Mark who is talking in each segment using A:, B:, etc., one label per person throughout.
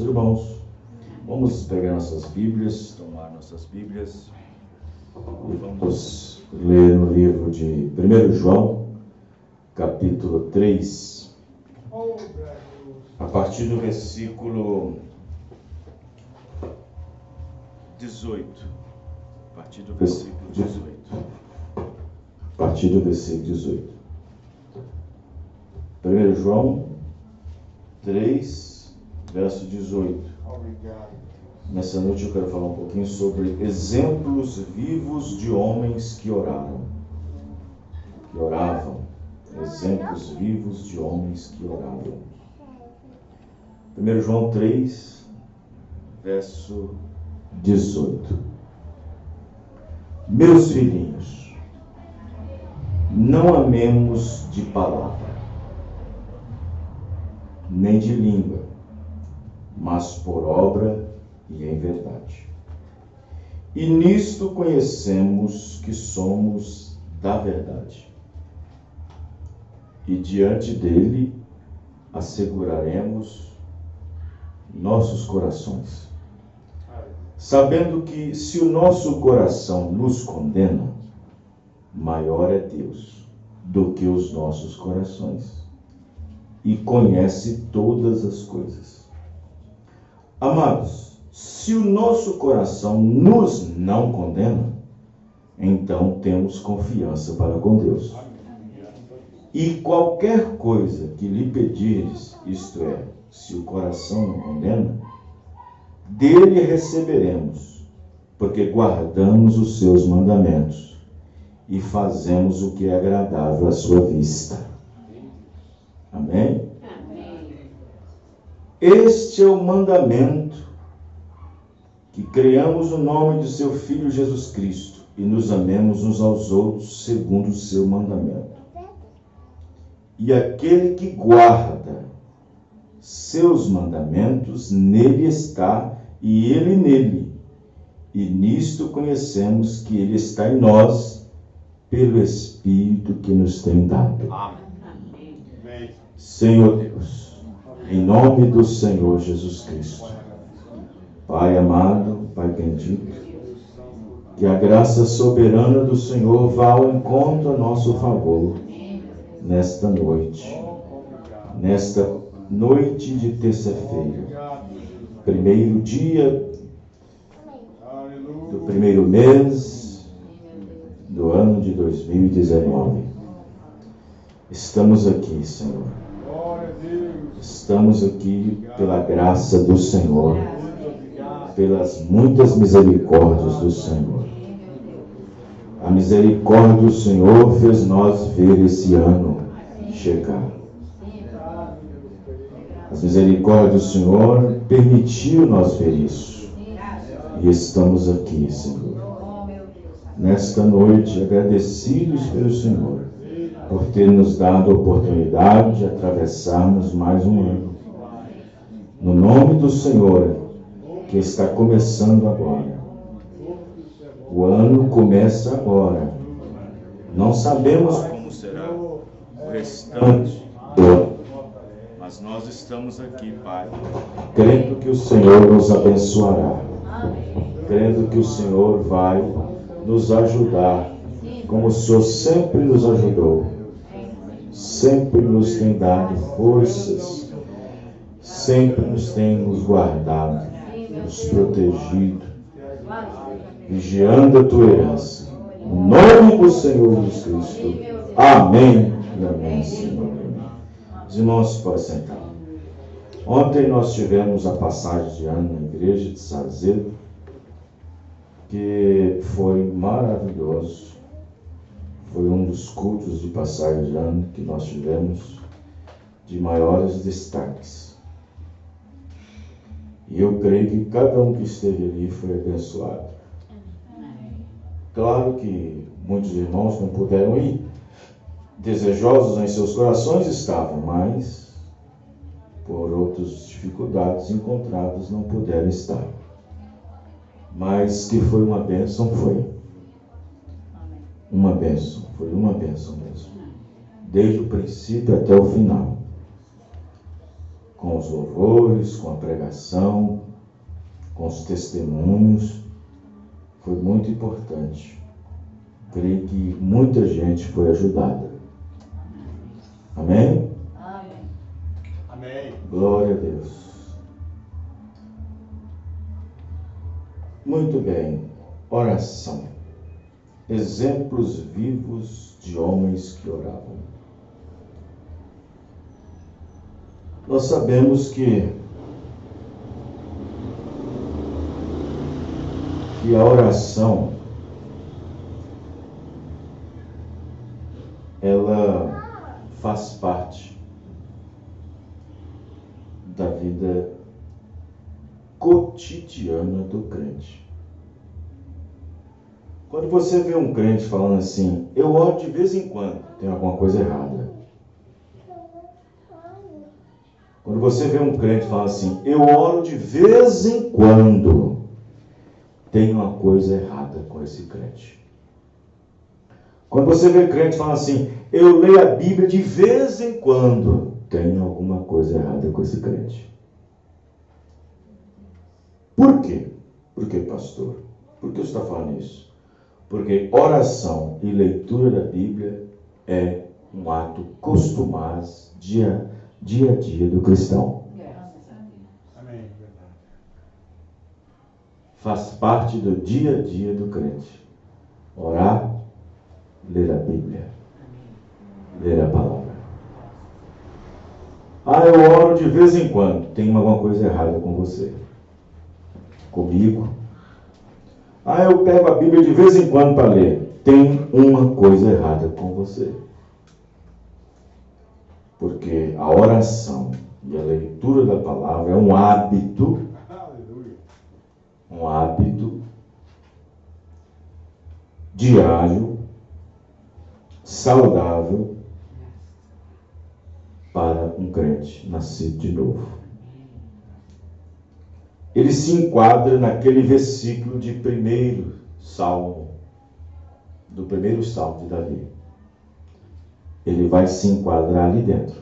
A: Irmãos, vamos pegar nossas Bíblias, tomar nossas Bíblias e vamos ler no livro de 1 João, capítulo 3, a partir do versículo 18. A partir do versículo 18. A partir do versículo 18. 1 João 3, verso 18.
B: Obrigado.
A: Nessa noite eu quero falar um pouquinho sobre exemplos vivos de homens que oraram. Que oravam. Exemplos vivos de homens que oravam. 1 João 3, verso 18. Meus filhinhos, não amemos de palavra, nem de língua, mas por obra e em verdade. E nisto conhecemos que somos da verdade. E diante dele asseguraremos nossos corações, sabendo que se o nosso coração nos condena, maior é Deus do que os nossos corações, e conhece todas as coisas. Amados, se o nosso coração nos não condena, então temos confiança para com Deus. E qualquer coisa que lhe pedires, isto é, se o coração não condena, dele receberemos, porque guardamos os seus mandamentos e fazemos o que é agradável à sua vista. Amém? Este é o mandamento, que creamos no nome de seu Filho Jesus Cristo e nos amemos uns aos outros segundo o seu mandamento. E aquele que guarda seus mandamentos, nele está e ele nele. E nisto conhecemos que ele está em nós pelo Espírito que nos tem dado.
B: Amém.
A: Senhor Deus, em nome do Senhor Jesus Cristo, Pai amado, Pai bendito, que a graça soberana do Senhor vá ao encontro a nosso favor nesta noite de terça-feira, primeiro dia do primeiro mês do ano de 2019. Estamos aqui, Senhor. Estamos aqui pela graça do Senhor, pelas muitas misericórdias do Senhor. A misericórdia do Senhor fez nós ver esse ano chegar. As misericórdias do Senhor permitiu nós ver isso. E estamos aqui, Senhor, nesta noite, agradecidos pelo Senhor, por ter nos dado a oportunidade de atravessarmos mais um ano. No nome do Senhor, que está começando agora. O ano começa agora. Não sabemos como será o restante do ano, mas nós estamos aqui, Pai, crendo que o Senhor nos abençoará, crendo que o Senhor vai nos ajudar, como o Senhor sempre nos ajudou, sempre nos tem dado forças, sempre nos tem nos guardado, nos protegido, vigiando a tua herança. No nome do Senhor Jesus Cristo. Amém e amém, Senhor. Os irmãos podem sentar. Ontem nós tivemos a passagem de ano na igreja de Sazedo, que foi maravilhoso. Foi um dos cultos de passagem de ano que nós tivemos de maiores destaques. E eu creio que cada um que esteve ali foi abençoado. Claro que muitos irmãos não puderam ir, desejosos em seus corações estavam, mas por outras dificuldades encontradas não puderam estar. Mas que foi uma bênção, foi. Uma bênção, foi uma bênção mesmo. Desde o princípio até o final. com os louvores, com a pregação, com os testemunhos. Foi muito importante. Creio que muita gente foi ajudada. Amém?
B: Amém. Amém.
A: Glória a Deus. Muito bem. Oração. Exemplos vivos de homens que oravam. Nós sabemos que a oração, ela faz parte da vida cotidiana do crente. Quando você vê um crente falando assim, eu oro de vez em quando, tem alguma coisa errada. Quando você vê um crente falando assim, eu oro de vez em quando, tem uma coisa errada com esse crente. Quando você vê crente falando assim, eu leio a Bíblia de vez em quando, tem alguma coisa errada com esse crente. Por quê? Por que, pastor? Por que você está falando isso? Porque oração e leitura da Bíblia é um ato costumaz, dia a dia do cristão.
B: Amém.
A: Faz parte do dia a dia do crente. Orar, ler a Bíblia, ler a palavra. Eu oro de vez em quando. Tem alguma coisa errada com você. Comigo. Eu pego a Bíblia de vez em quando para ler. Tem uma coisa errada com você. Porque a oração e a leitura da palavra é um hábito.
B: Aleluia.
A: Um hábito diário, saudável para um crente nascido de novo. Ele se enquadra naquele versículo de primeiro salmo, do primeiro salmo de Davi. Ele vai se enquadrar ali dentro.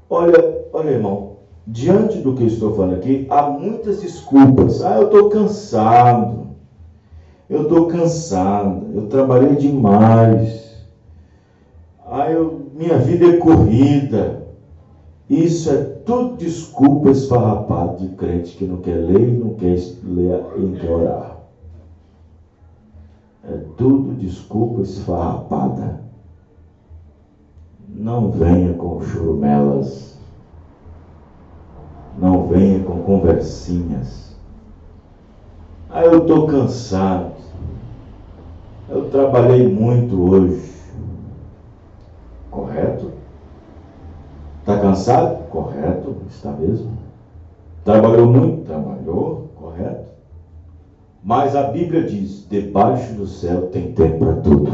A: Olha, irmão, diante do que eu estou falando aqui, há muitas desculpas. Eu estou cansado. Eu trabalhei demais. Minha vida é corrida. Isso é tudo desculpa esfarrapada de crente que não quer ler, não quer ler e não quer orar. É tudo desculpa esfarrapada. Não venha com churumelas. Não venha com conversinhas. Eu estou cansado. Eu trabalhei muito hoje. Correto? Está cansado? Correto, está mesmo. Trabalhou muito? Trabalhou, correto. Mas a Bíblia diz, debaixo do céu tem tempo para tudo.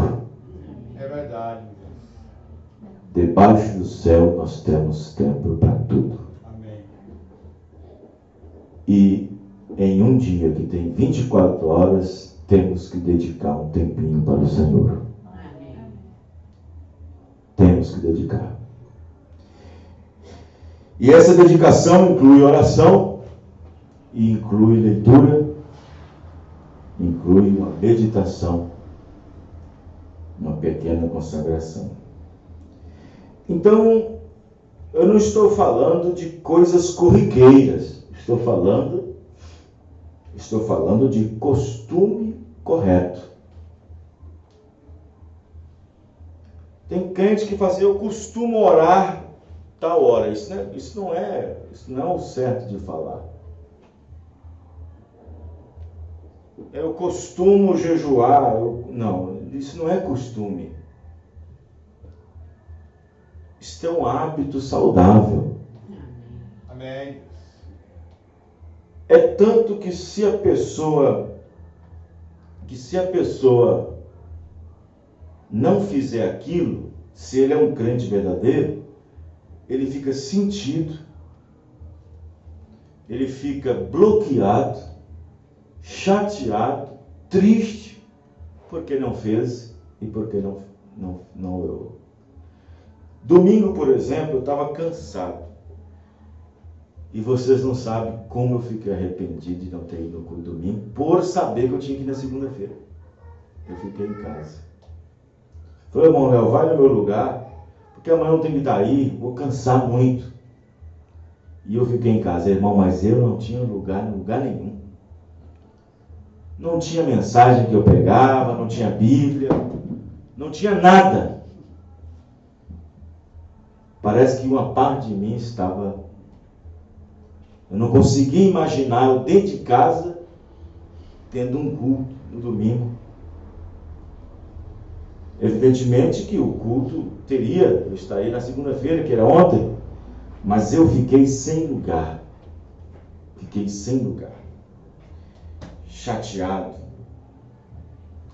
B: É verdade.
A: Debaixo do céu nós temos tempo para tudo.
B: Amém.
A: E em um dia que tem 24 horas, temos que dedicar um tempinho para o Senhor.
B: Amém.
A: Temos que dedicar. E essa dedicação inclui oração, e inclui leitura, inclui uma meditação, uma pequena consagração. Então, eu não estou falando de coisas corriqueiras, estou falando de costume correto. Tem crente que fala assim, eu costumo orar tal hora. Isso não é o certo de falar. Eu costumo jejuar. Não, isso não é costume. Isso é um hábito saudável.
B: Amém.
A: É tanto que se a pessoa não fizer aquilo, se ele é um crente verdadeiro, ele fica sentido, ele fica bloqueado, chateado, triste, porque não fez e porque não orou. Domingo, por exemplo, eu estava cansado. E vocês não sabem como eu fiquei arrependido de não ter ido no culto domingo, por saber que eu tinha que ir na segunda-feira. Eu fiquei em casa. Falei, irmão Léo, vai no meu lugar, porque amanhã eu tenho que estar aí, vou cansar muito. E eu fiquei em casa, irmão, mas eu não tinha lugar nenhum. Não tinha mensagem que eu pegava, não tinha Bíblia, não tinha nada. Parece que uma parte de mim estava... Eu não conseguia imaginar eu dentro de casa, tendo um culto no domingo. Evidentemente que o culto eu estaria na segunda-feira, que era ontem, mas eu fiquei sem lugar. Fiquei sem lugar. Chateado.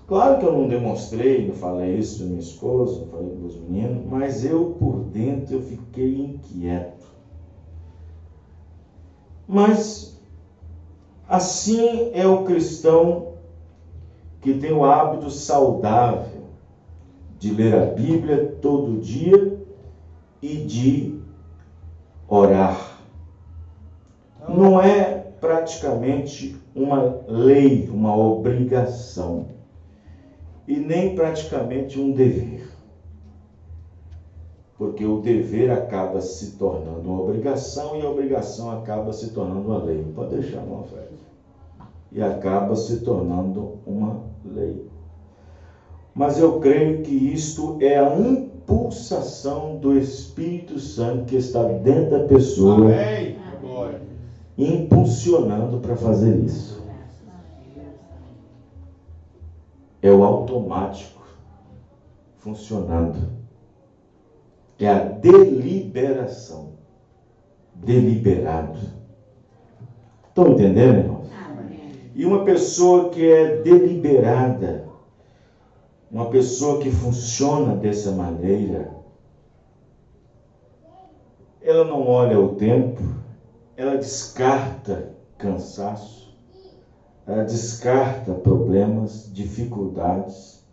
A: Claro que eu não demonstrei, não falei isso para minha esposa, não falei para os meninos, mas eu por dentro eu fiquei inquieto. Mas assim é o cristão que tem o hábito saudável de ler a Bíblia todo dia e de orar. Não é praticamente uma lei, uma obrigação, e nem praticamente um dever. Porque o dever acaba se tornando uma obrigação e a obrigação acaba se tornando uma lei. Pode deixar, irmão Fred. E acaba se tornando uma lei. Mas eu creio que isto é a impulsação do Espírito Santo que está dentro da pessoa.
B: Amém. Glória.
A: Impulsionando para fazer isso. É o automático funcionando. É a deliberação. Deliberado. Estão entendendo, irmãos? E uma pessoa que é deliberada, uma pessoa que funciona dessa maneira, ela não olha o tempo, ela descarta cansaço, ela descarta problemas, dificuldades,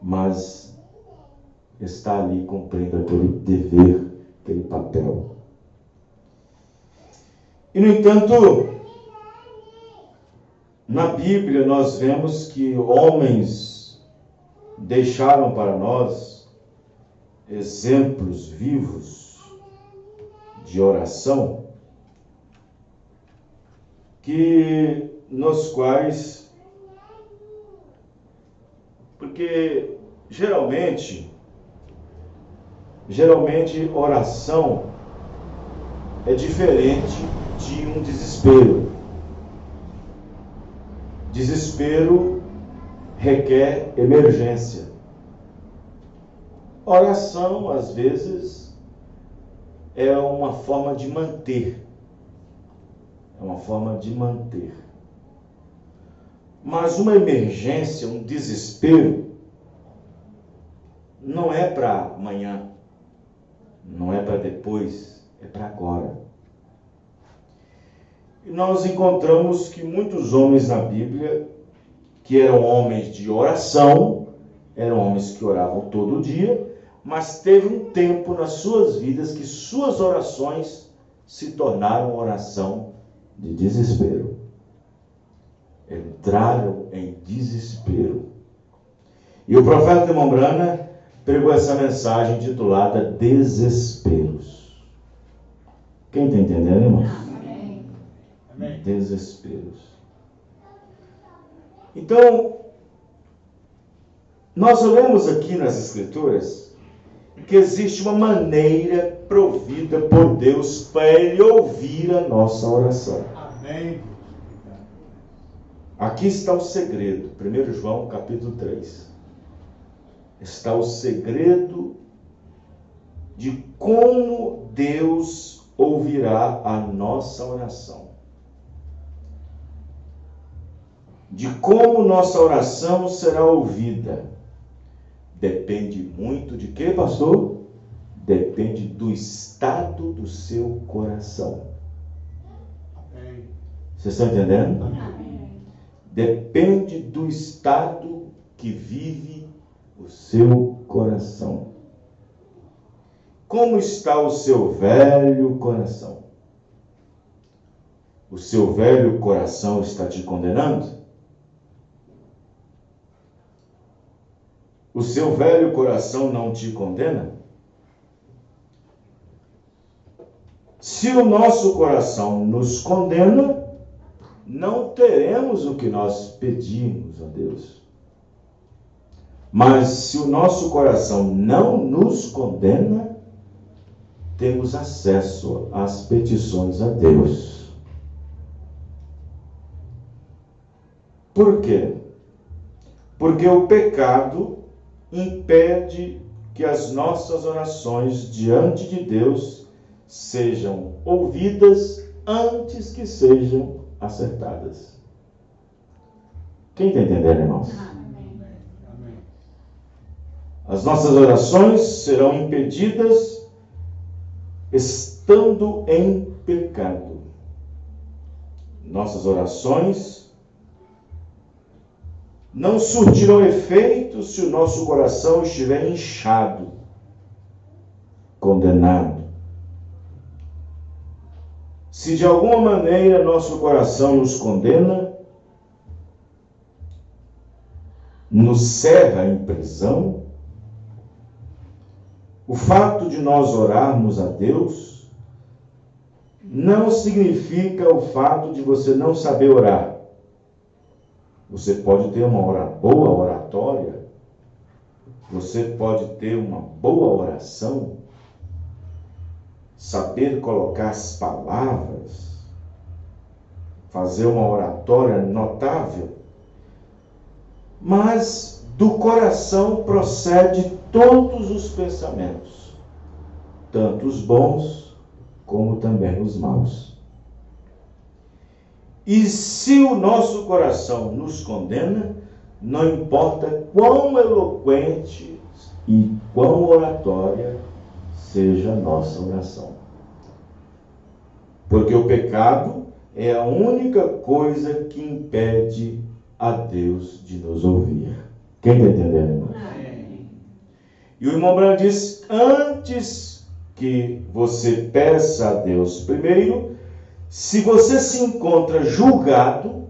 A: mas está ali cumprindo aquele dever, aquele papel. E, no entanto, na Bíblia nós vemos que homens deixaram para nós exemplos vivos de oração, nos quais, porque geralmente oração é diferente de um desespero. Desespero requer emergência. Oração, às vezes, é uma forma de manter. É uma forma de manter. Mas uma emergência, um desespero, não é para amanhã, não é para depois, é para agora. E nós encontramos que muitos homens na Bíblia, que eram homens de oração, eram homens que oravam todo dia, mas teve um tempo nas suas vidas que suas orações se tornaram oração de desespero. Entraram em desespero. E o profeta Mombrana pregou essa mensagem titulada Desesperos. Quem está entendendo, irmãos?
B: Amém.
A: Desesperos. Então, nós lemos aqui nas Escrituras que existe uma maneira provida por Deus para Ele ouvir a nossa oração.
B: Amém.
A: Aqui está o segredo, 1 João capítulo 3. Está o segredo de como Deus ouvirá a nossa oração. De como nossa oração será ouvida. Depende muito de quê, pastor? Depende do estado do seu coração.
B: Amém.
A: Vocês estão entendendo?
B: Amém.
A: Depende do estado que vive o seu coração. Como está o seu velho coração? O seu velho coração está te condenando? O seu velho coração não te condena? Se o nosso coração nos condena, não teremos o que nós pedimos a Deus. Mas se o nosso coração não nos condena, temos acesso às petições a Deus. Por quê? Porque o pecado impede que as nossas orações diante de Deus sejam ouvidas antes que sejam acertadas. Quem está entendendo, irmãos?
B: Amém.
A: As nossas orações serão impedidas estando em pecado. Nossas orações não surtirão efeito se o nosso coração estiver inchado, condenado. Se de alguma maneira nosso coração nos condena, nos cerra em prisão, o fato de nós orarmos a Deus não significa o fato de você não saber orar. Você pode ter uma boa oratória, você pode ter uma boa oração, saber colocar as palavras, fazer uma oratória notável, mas do coração procede todos os pensamentos, tanto os bons como também os maus. E se o nosso coração nos condena, não importa quão eloquente e quão oratória seja a nossa oração. Porque o pecado é a única coisa que impede a Deus de nos ouvir. Quem está entendendo, irmão? E o irmão Branham diz, antes que você peça a Deus primeiro, se você se encontra julgado,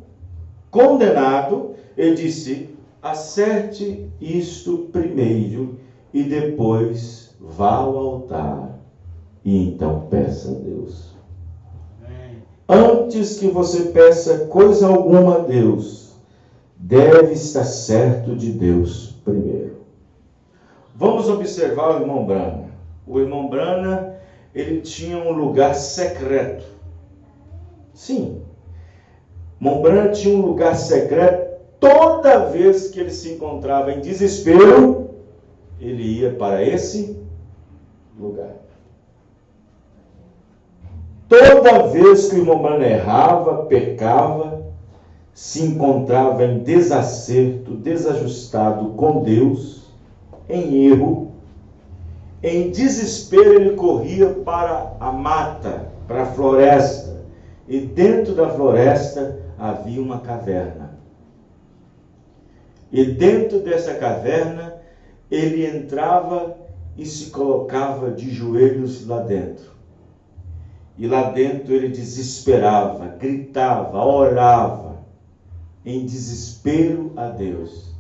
A: condenado, ele disse, acerte isto primeiro e depois vá ao altar e então peça a Deus. Antes que você peça coisa alguma a Deus, deve estar certo de Deus primeiro. Vamos observar o irmão Branham. O irmão Branham, ele tinha um lugar secreto. Sim, irmão Branham tinha um lugar secreto. Toda vez que ele se encontrava em desespero, ele ia para esse lugar. Toda vez que o irmão Branham errava, pecava, se encontrava em desacerto, desajustado com Deus, em erro, em desespero ele corria para a mata, para a floresta. E dentro da floresta havia uma caverna. E dentro dessa caverna ele entrava e se colocava de joelhos lá dentro. E lá dentro ele desesperava, gritava, orava em desespero a Deus.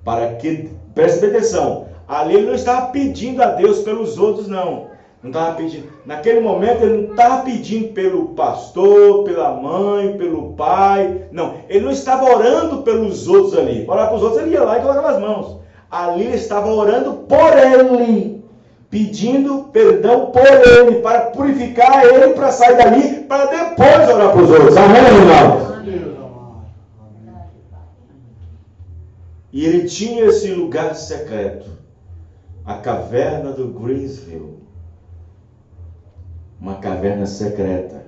A: Para que, preste atenção, ali ele não estava pedindo a Deus pelos outros, não. Não estava pedindo. Naquele momento ele não estava pedindo pelo pastor, pela mãe, pelo pai. Não, ele não estava orando pelos outros ali. Para orar para os outros ele ia lá e colocava as mãos. Ali ele estava orando por ele, pedindo perdão por ele, para purificar ele, para sair dali, para depois orar para os outros. Amém, irmãos? E ele tinha esse lugar secreto, a caverna do Greensville. Uma caverna secreta,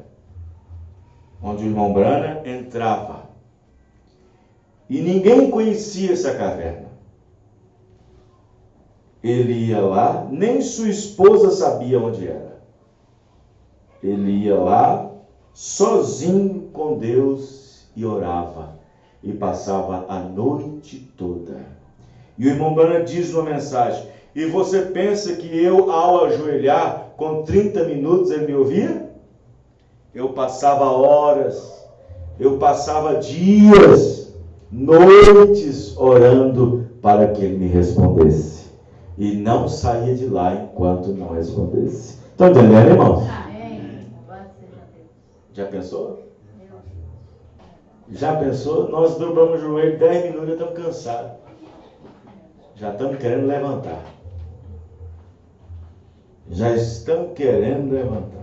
A: onde o irmão Branham entrava. E ninguém conhecia essa caverna. Ele ia lá, nem sua esposa sabia onde era. Ele ia lá, sozinho com Deus, e orava. E passava a noite toda. E o irmão Branham diz numa mensagem, e você pensa que eu, ao ajoelhar, com 30 minutos ele me ouvia? eu passava horas, eu passava dias, noites orando para que ele me respondesse. E não saía de lá enquanto não respondesse. Estão entendendo, irmãos? Já pensou? Já pensou? Nós dobramos o joelho 10 minutos e estamos cansados. Já estamos querendo levantar. Já estamos querendo levantar.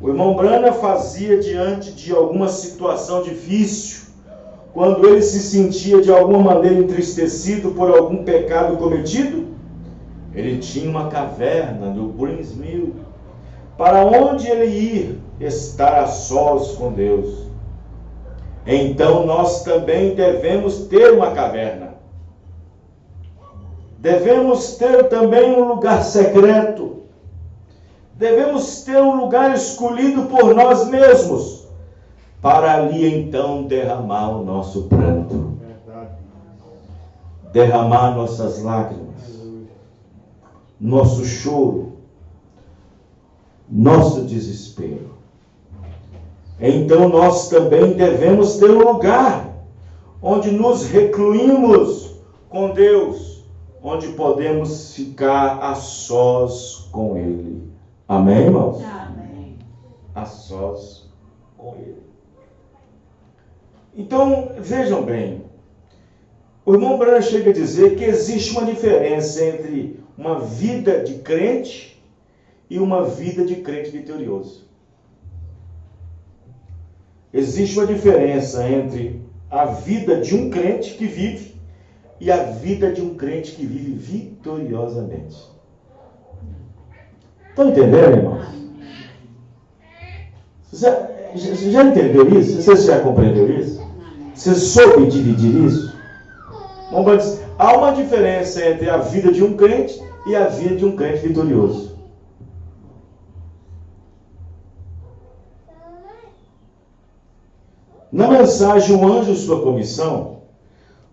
A: O irmão Brana fazia diante de alguma situação difícil, quando ele se sentia de alguma maneira entristecido por algum pecado cometido, ele tinha uma caverna no Brinsmill, para onde ele ir estar a sós com Deus. Então nós também devemos ter uma caverna. Devemos ter também um lugar secreto. Devemos ter um lugar escolhido por nós mesmos, para ali então derramar o nosso pranto, derramar nossas lágrimas, nosso choro, nosso desespero. Então nós também devemos ter um lugar onde nos recluímos com Deus, onde podemos ficar a sós com Ele. Amém, irmãos?
C: Amém.
A: A sós com Ele. Então, vejam bem, o irmão Brana chega a dizer que existe uma diferença entre uma vida de crente e uma vida de crente vitorioso. Existe uma diferença entre a vida de um crente que vive e a vida de um crente que vive vitoriosamente. Estão entendendo, irmãos? Você já entendeu isso? Você já compreendeu isso? Você soube dividir isso? Há uma diferença entre a vida de um crente e a vida de um crente vitorioso. Na mensagem O Anjo e Sua Comissão,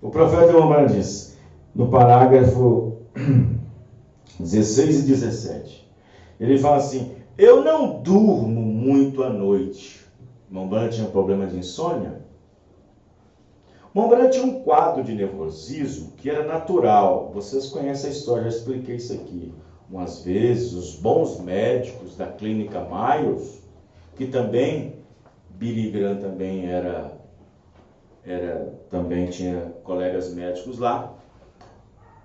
A: o profeta Romano diz, no parágrafo 16 e 17, ele fala assim: eu não durmo muito à noite. Irmão Brana tinha um problema de insônia. Irmão Brana tinha um quadro de nervosismo que era natural. Vocês conhecem a história, já expliquei isso aqui. Umas vezes, os bons médicos da clínica Mayos, que também, Billy Graham também também tinha colegas médicos lá.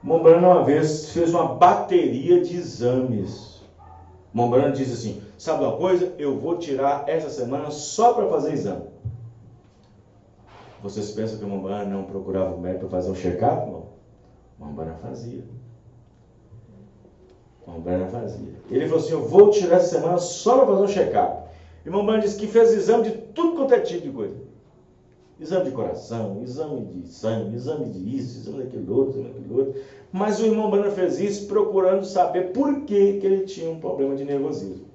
A: Irmão Brana uma vez fez uma bateria de exames. Irmão Brana disse assim: sabe uma coisa? Eu vou tirar essa semana só para fazer exame. Vocês pensam que o irmão Brana não procurava o médico para fazer um check-up? Não. O irmão Brana fazia. O irmão Brana fazia. Ele falou assim: eu vou tirar essa semana só para fazer um check-up. O irmão Brana disse que fez exame de tudo quanto é tipo de coisa. Exame de coração, exame de sangue, exame de isso, exame daquilo outro, exame daquilo outro. Mas o irmão Brana fez isso procurando saber por que ele tinha um problema de nervosismo.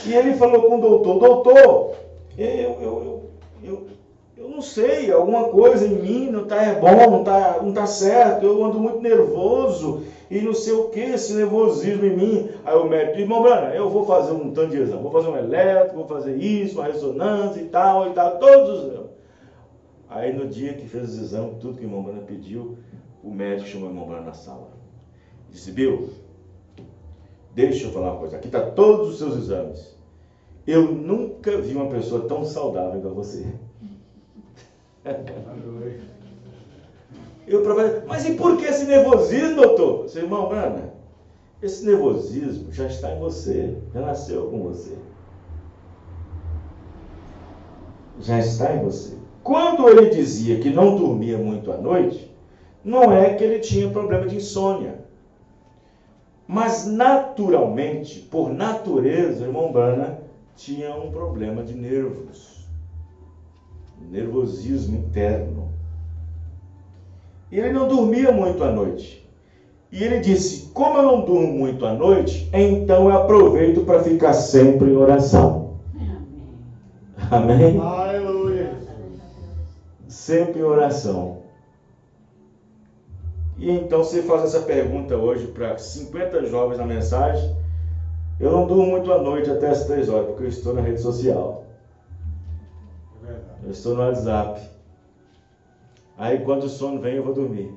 A: E ele falou com o doutor: doutor, eu não sei, alguma coisa em mim não está bom, não tá certo, eu ando muito nervoso e não sei o que, esse nervosismo em mim. Aí o médico disse: irmão Brana, eu vou fazer um tanto de exame, vou fazer um elétrico, vou fazer isso, uma ressonância e tal, todos os exames. Aí no dia que fez os exames, tudo que o irmão Brana pediu, o médico chamou o irmão Brana na sala. Disse: Bill, deixa eu falar uma coisa, aqui está todos os seus exames. Eu nunca vi uma pessoa tão saudável igual você. Mas e por que esse nervosismo, doutor? Seu irmão Brana, esse nervosismo já está em você, já nasceu com você. Já está em você. Quando ele dizia que não dormia muito à noite, não é que ele tinha problema de insônia. Mas naturalmente, por natureza, o irmão Brana tinha um problema de nervos. Nervosismo interno. E ele não dormia muito à noite. E ele disse: como eu não durmo muito à noite, então eu aproveito para ficar sempre em oração. Amém?
B: Aleluia.
A: Sempre em oração. E então você faz essa pergunta hoje para 50 jovens na mensagem. Eu não durmo muito à noite até as 3 horas, porque eu estou na rede social.
B: É verdade.
A: Eu estou no WhatsApp. Aí quando o sono vem, eu vou dormir.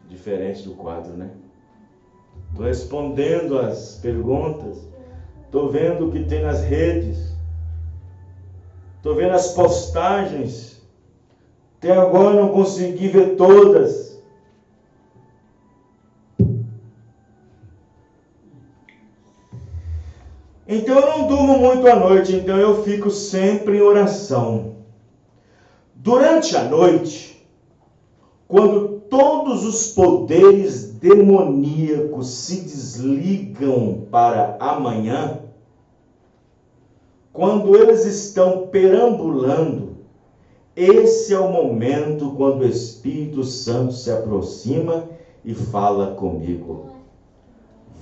A: Diferente do quadro, né? Estou respondendo as perguntas. Estou vendo o que tem nas redes. Estou vendo as postagens. Até agora não consegui ver todas. Então eu não durmo muito à noite, então eu fico sempre em oração. Durante a noite, quando todos os poderes demoníacos se desligam para amanhã, quando eles estão perambulando, esse é o momento quando o Espírito Santo se aproxima e fala comigo.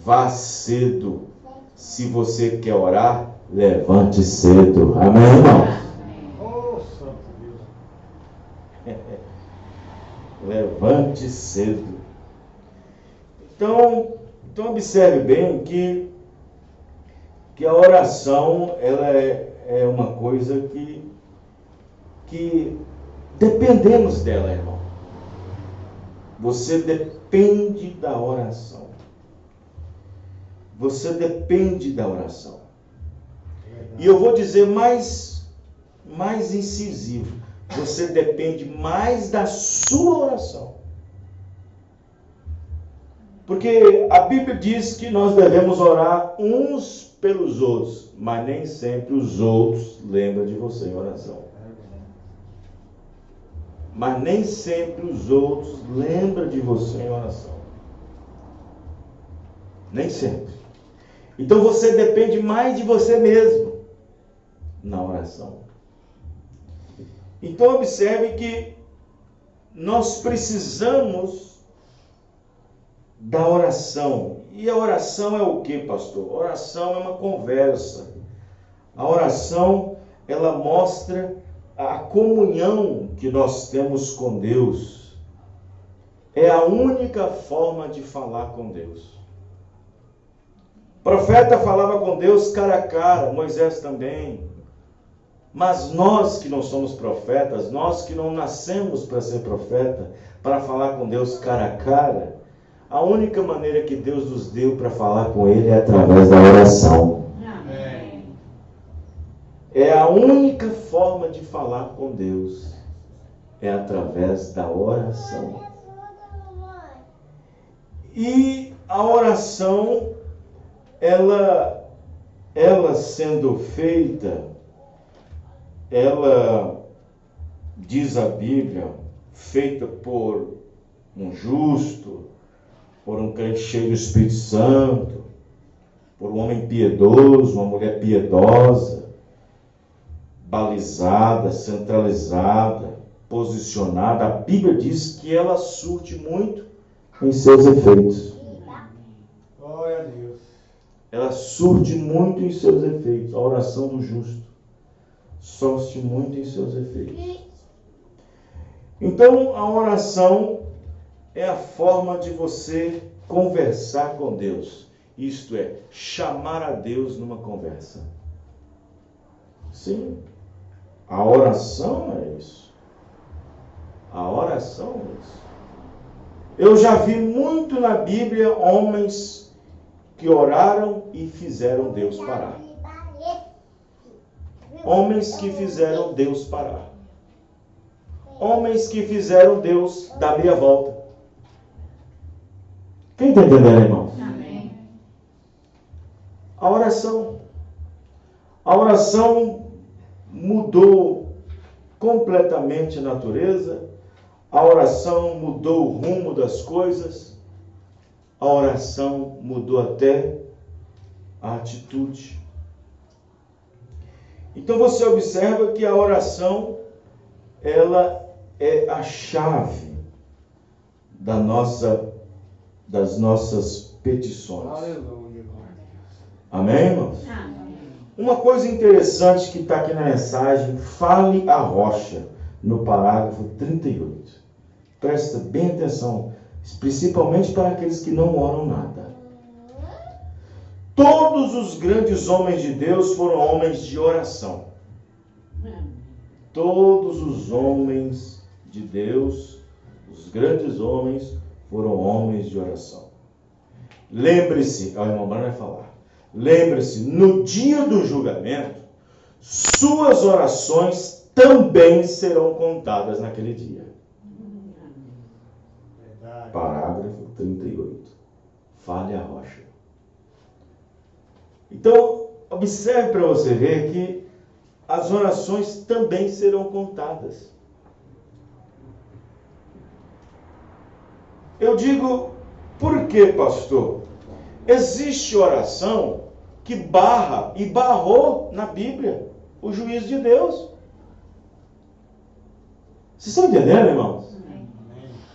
A: Vá cedo. Se você quer orar, levante cedo. Amém, irmão?
B: Oh, santo Deus.
A: Levante cedo. Então observe bem que a oração ela é uma coisa que dependemos dela, irmão. Você depende da oração. Você depende da oração. E eu vou dizer mais incisivo. Você depende mais da sua oração. Porque a Bíblia diz que nós devemos orar uns pelos outros, mas nem sempre os outros lembram de você em oração. Mas nem sempre os outros lembram de você em oração. Nem sempre. Então você depende mais de você mesmo na oração. Então observe que nós precisamos da oração. E a oração é o que, pastor? A oração é uma conversa. A oração, ela mostra a comunhão que nós temos com Deus. É a única forma de falar com Deus. O profeta falava com Deus cara a cara, Moisés também. Mas nós que não somos profetas, nós que não nascemos para ser profeta, para falar com Deus cara a cara, a única maneira que Deus nos deu para falar com Ele é através da oração.
B: Amém.
A: É a única forma de falar com Deus. É através da oração. E a oração, ela sendo feita, ela, diz a Bíblia, feita por um justo, por um crente cheio do Espírito Santo, por um homem piedoso, uma mulher piedosa, balizada, centralizada, posicionada. A Bíblia diz que ela surte muito em seus efeitos.
B: Glória a Deus.
A: Ela surte muito em seus efeitos. A oração do justo surte muito em seus efeitos. Então, a oração é a forma de você conversar com Deus. Isto é, chamar a Deus numa conversa. Sim, a oração é isso. A oração é isso. Eu já vi muito na Bíblia homens que oraram e fizeram Deus parar. Homens que fizeram Deus parar. Homens que fizeram Deus dar meia volta. Quem está entendendo, irmão?
C: Amém.
A: A oração mudou completamente a natureza. A oração mudou o rumo das coisas. A oração mudou até a atitude. Então você observa que a oração, ela é a chave das nossas petições.
B: Aleluia, glória a Deus.
A: Amém, irmãos?
C: Amém.
A: Uma coisa interessante que está aqui na mensagem, fale a rocha, no parágrafo 38. Presta bem atenção, principalmente para aqueles que não oram nada. Todos os grandes homens de Deus foram homens de oração. Todos os homens de Deus, os grandes homens, foram homens de oração. Lembre-se, o irmão Bruno vai falar, lembre-se, no dia do julgamento, suas orações também serão contadas naquele dia.
B: Verdade.
A: Parágrafo 38. Fale a rocha. Então, observe para você ver que as orações também serão contadas. Eu digo, por que, pastor? Existe oração que barra e barrou na Bíblia o juízo de Deus. Vocês estão entendendo, irmãos?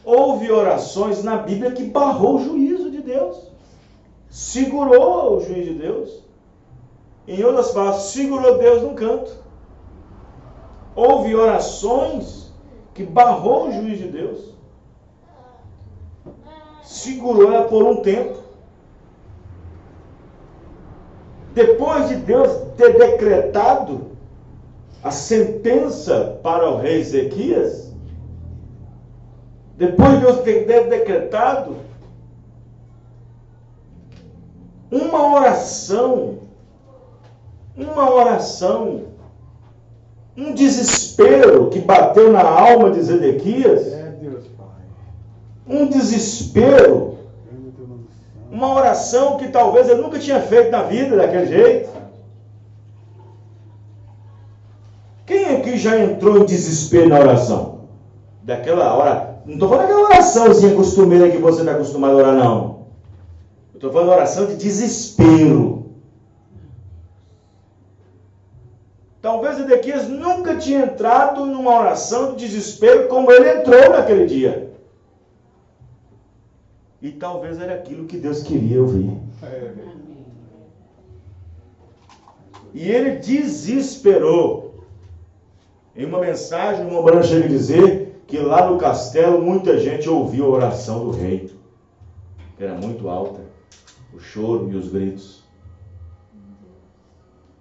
A: Houve orações na Bíblia que barrou o juízo de Deus. Segurou o juízo de Deus. Em outras palavras, segurou Deus num canto. Houve orações que barrou o juízo de Deus. Segurou ela por um tempo. Depois de Deus ter decretado a sentença para o rei Ezequias, depois de Deus ter decretado uma oração, um desespero que bateu na alma de Zedequias,
B: Deus, Pai.
A: um desespero, uma oração que talvez ele nunca tinha feito na vida daquele jeito. Quem aqui já entrou em desespero na oração? Daquela hora, não estou falando daquela oraçãozinha costumeira que você está acostumado a orar, não. Eu estou falando de oração de desespero. Talvez Zedequias nunca tinha entrado numa oração de desespero como ele entrou naquele dia. E talvez era aquilo que Deus queria ouvir. E ele desesperou. Em uma mensagem, o irmão Branco chega a dizer que lá no castelo muita gente ouviu a oração do rei, que era muito alta, o choro e os gritos.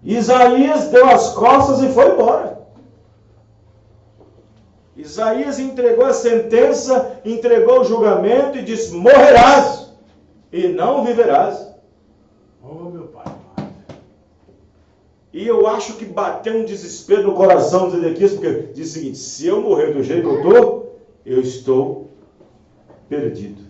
A: Isaías deu as costas e foi embora. Isaías entregou a sentença, entregou o julgamento e disse: morrerás e não viverás.
B: Oh, meu Pai.
A: E eu acho que bateu um desespero no coração de Zedequias, porque diz o seguinte: se eu morrer do jeito que eu estou perdido.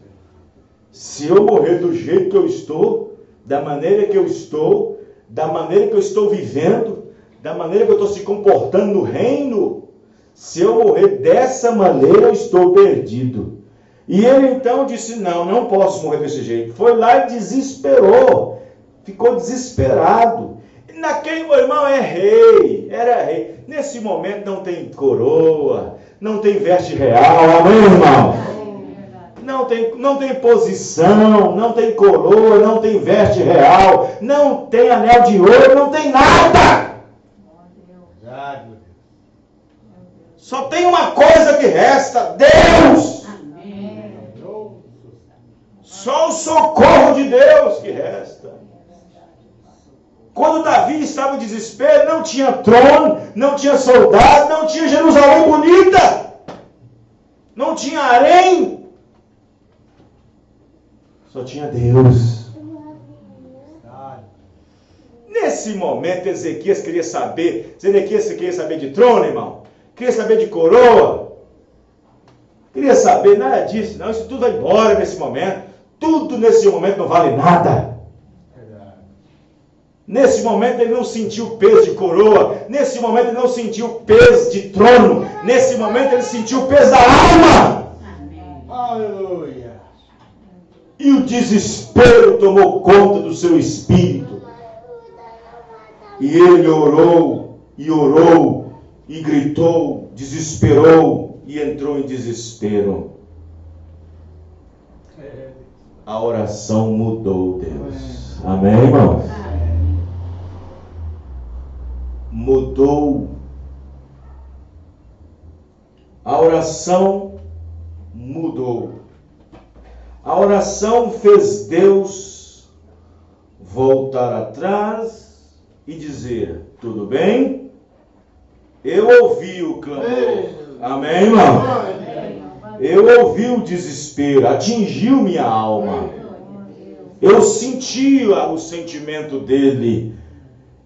A: Se eu morrer do jeito que eu estou, da maneira que eu estou, da maneira que eu estou vivendo, da maneira que eu estou se comportando no reino, se eu morrer dessa maneira, eu estou perdido. E ele então disse: não posso morrer desse jeito. Foi lá e desesperou, ficou desesperado. Naquele, meu irmão, era rei. Nesse momento não tem coroa, não tem veste real, amém, irmão? Não tem posição, não tem coroa, não tem veste real, não tem anel de ouro, não tem nada. Só tem uma coisa que resta: Deus. Só o socorro de Deus que resta. Quando Davi estava em desespero, não tinha trono, não tinha soldado, não tinha Jerusalém bonita, não tinha harém, só tinha Deus. Nesse momento, Zedequias queria saber de trono, irmão? Queria saber de coroa? Queria saber nada disso, não. Isso tudo vai embora nesse momento. Tudo nesse momento não vale nada. Nesse momento ele não sentiu o peso de coroa. Nesse momento ele não sentiu o peso de trono. Nesse momento ele sentiu o peso da alma.
B: Aleluia.
A: E o desespero tomou conta do seu espírito. E ele orou, e gritou, desesperou, e entrou em desespero. A oração mudou Deus. Amém, irmãos? Mudou. A oração mudou. A oração fez Deus voltar atrás e dizer: tudo bem, eu ouvi o clamor. Amém, irmão? Eu ouvi o desespero, atingiu minha alma. Eu senti o sentimento dele.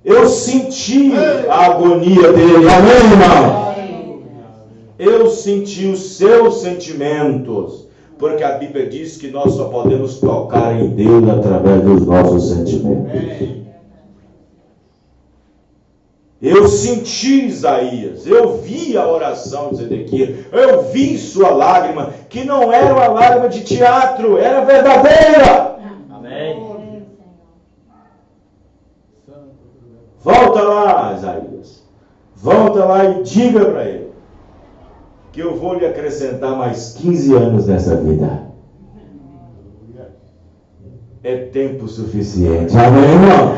A: Eu senti a agonia dele. Amém, irmão? Eu senti os seus sentimentos. Porque a Bíblia diz que nós só podemos tocar em Deus através dos nossos sentimentos. Eu senti Isaías, eu vi a oração de Zedequias, eu vi sua lágrima, que não era uma lágrima de teatro, era verdadeira. Amém. Volta lá, Isaías, volta lá e diga para ele que eu vou lhe acrescentar mais 15 anos nessa vida. É tempo suficiente. Amém, irmão?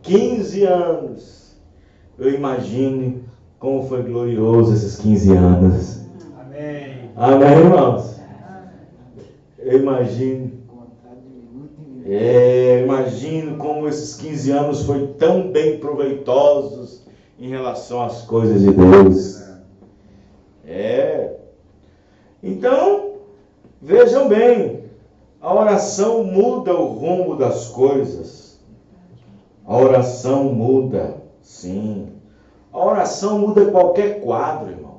A: 15 anos. Eu imagino como foi glorioso esses 15 anos.
B: Amém.
A: Amém, irmãos? Eu imagino como esses 15 anos foi tão bem proveitosos em relação às coisas de Deus. Então, vejam bem, a oração muda o rumo das coisas. A oração muda, sim. A oração muda qualquer quadro, irmão.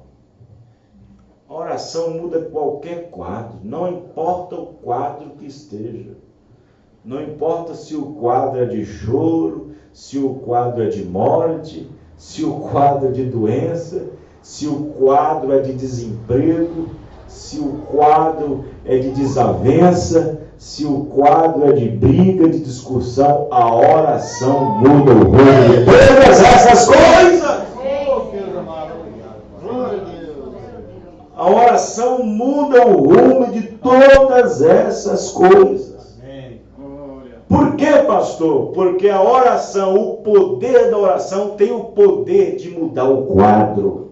A: A oração muda qualquer quadro. Não importa o quadro que esteja. Não importa se o quadro é de choro, se o quadro é de morte, se o quadro é de doença, se o quadro é de desemprego, se o quadro é de desavença, se o quadro é de briga, de discussão, a oração muda o rumo de todas essas coisas. A oração muda o rumo de todas essas coisas. Por que, pastor? Porque a oração, o poder da oração tem o poder de mudar o quadro.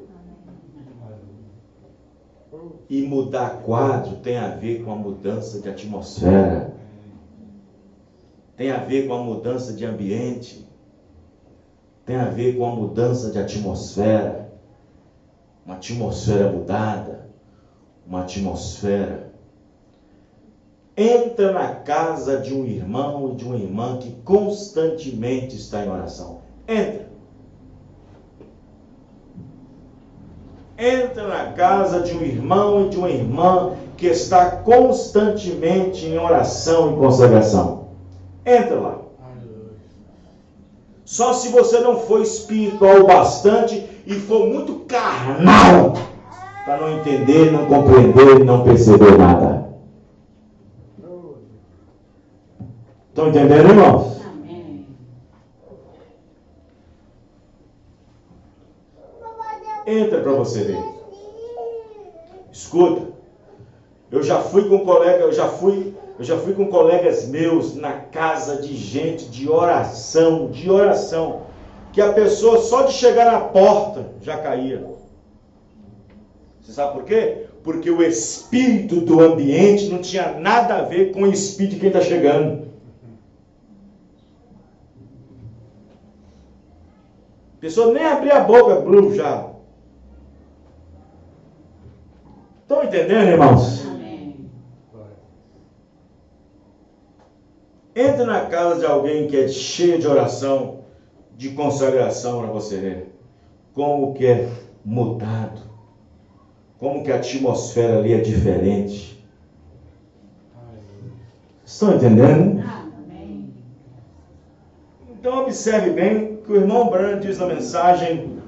A: E mudar quadro tem a ver com a mudança de atmosfera. Tem a ver com a mudança de ambiente. Tem a ver com a mudança de atmosfera. Uma atmosfera mudada. Uma atmosfera. Entra na casa de um irmão e de uma irmã que constantemente está em oração. Entra. Entra na casa de um irmão e de uma irmã que está constantemente em oração e consagração. Entra lá. Só se você não for espiritual o bastante e for muito carnal para não entender, não compreender e não perceber nada. Estão entendendo, irmãos? Entra para você ver. Escuta. Eu já fui com colegas meus na casa de gente de oração, que a pessoa só de chegar na porta já caía. Você sabe por quê? Porque o espírito do ambiente não tinha nada a ver com o espírito de quem está chegando. A pessoa nem abria a boca, blum, já. Estão entendendo, irmãos? Amém. Entra na casa de alguém que é cheio de oração, de consagração, para você ver como que é mudado, como que a atmosfera ali é diferente. Estão entendendo? Amém. Então observe bem que o irmão Branham diz na mensagem: